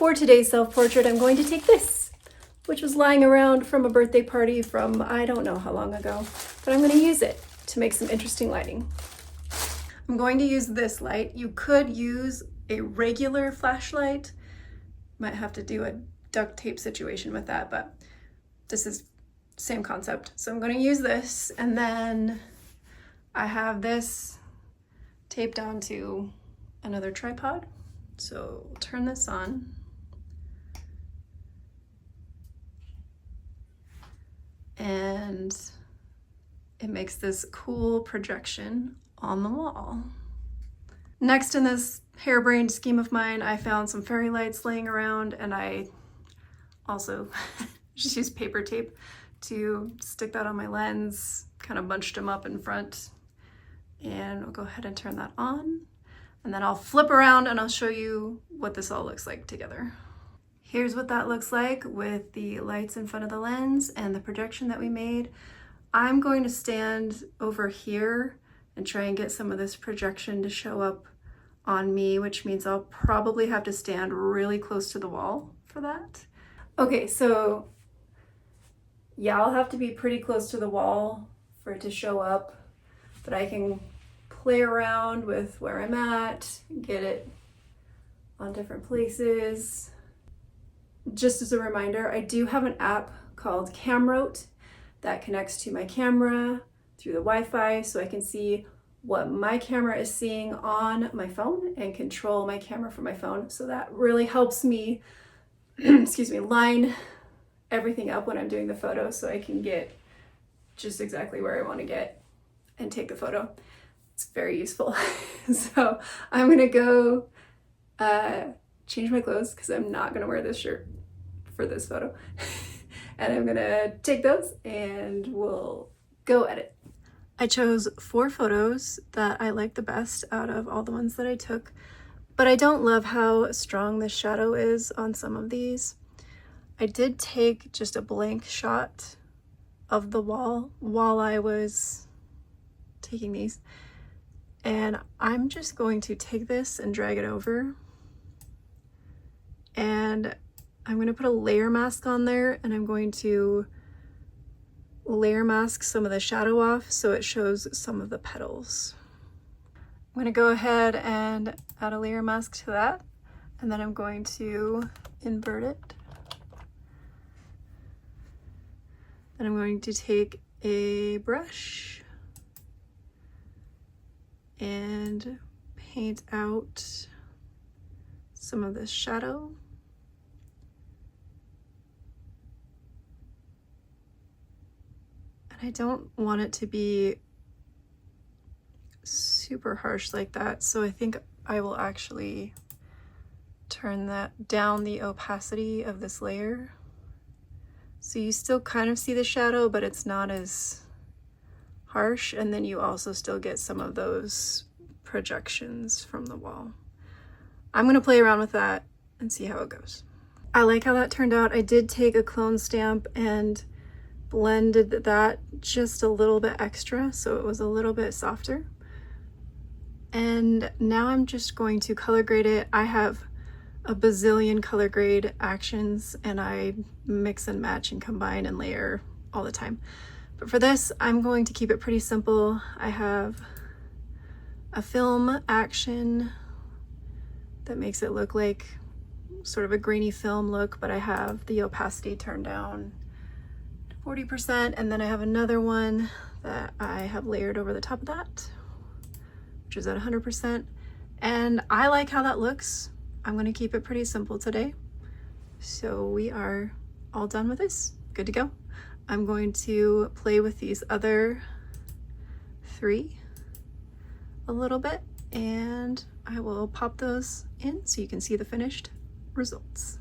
for today's self-portrait, I'm going to take this, which was lying around from a birthday party from I don't know how long ago, but I'm going to use it to make some interesting lighting. I'm going to use this light. You could use a regular flashlight. Might have to do a duct tape situation with that, but this is same concept. So I'm going to use this, and then I have this taped onto another tripod. So I'll turn this on. And it makes this cool projection on the wall. Next in this harebrained scheme of mine, I found some fairy lights laying around, and I also just used paper tape to stick that on my lens, kind of bunched them up in front. And I'll go ahead and turn that on. And then I'll flip around and I'll show you what this all looks like together. Here's what that looks like with the lights in front of the lens and the projection that we made. I'm going to stand over here and try and get some of this projection to show up on me, which means I'll probably have to stand really close to the wall for that. Okay, so yeah, I'll have to be pretty close to the wall for it to show up, but I can play around with where I'm at, get it on different places. Just as a reminder, I do have an app called Camrote that connects to my camera through the Wi-Fi, so I can see what my camera is seeing on my phone and control my camera from my phone. So that really helps me, excuse me, line everything up when I'm doing the photo so I can get just exactly where I want to get and take the photo. It's very useful. So I'm gonna go change my clothes because I'm not gonna wear this shirt for this photo. And I'm gonna take those and we'll go edit. I chose 4 photos that I like the best out of all the ones that I took, but I don't love how strong the shadow is on some of these. I did take just a blank shot of the wall while I was taking these. And I'm just going to take this and drag it over. And I'm going to put a layer mask on there, and I'm going to layer mask some of the shadow off so it shows some of the petals. I'm going to go ahead and add a layer mask to that, and then I'm going to invert it. Then I'm going to take a brush and paint out some of this shadow. And I don't want it to be super harsh like that, so I think I will actually turn that down, the opacity of this layer. So you still kind of see the shadow, but it's not as harsh, and then you also still get some of those projections from the wall. I'm going to play around with that and see how it goes. I like how that turned out. I did take a clone stamp and blended that just a little bit extra so it was a little bit softer. And now I'm just going to color grade it. I have a bazillion color grade actions and I mix and match and combine and layer all the time. But for this, I'm going to keep it pretty simple. I have a film action that makes it look like sort of a grainy film look, but I have the opacity turned down to 40%, and then I have another one that I have layered over the top of that, which is at 100%, and I like how that looks. I'm going to keep it pretty simple today. So we are all done with this, good to go. I'm going to play with these other 3 a little bit, and I will pop those in so you can see the finished results.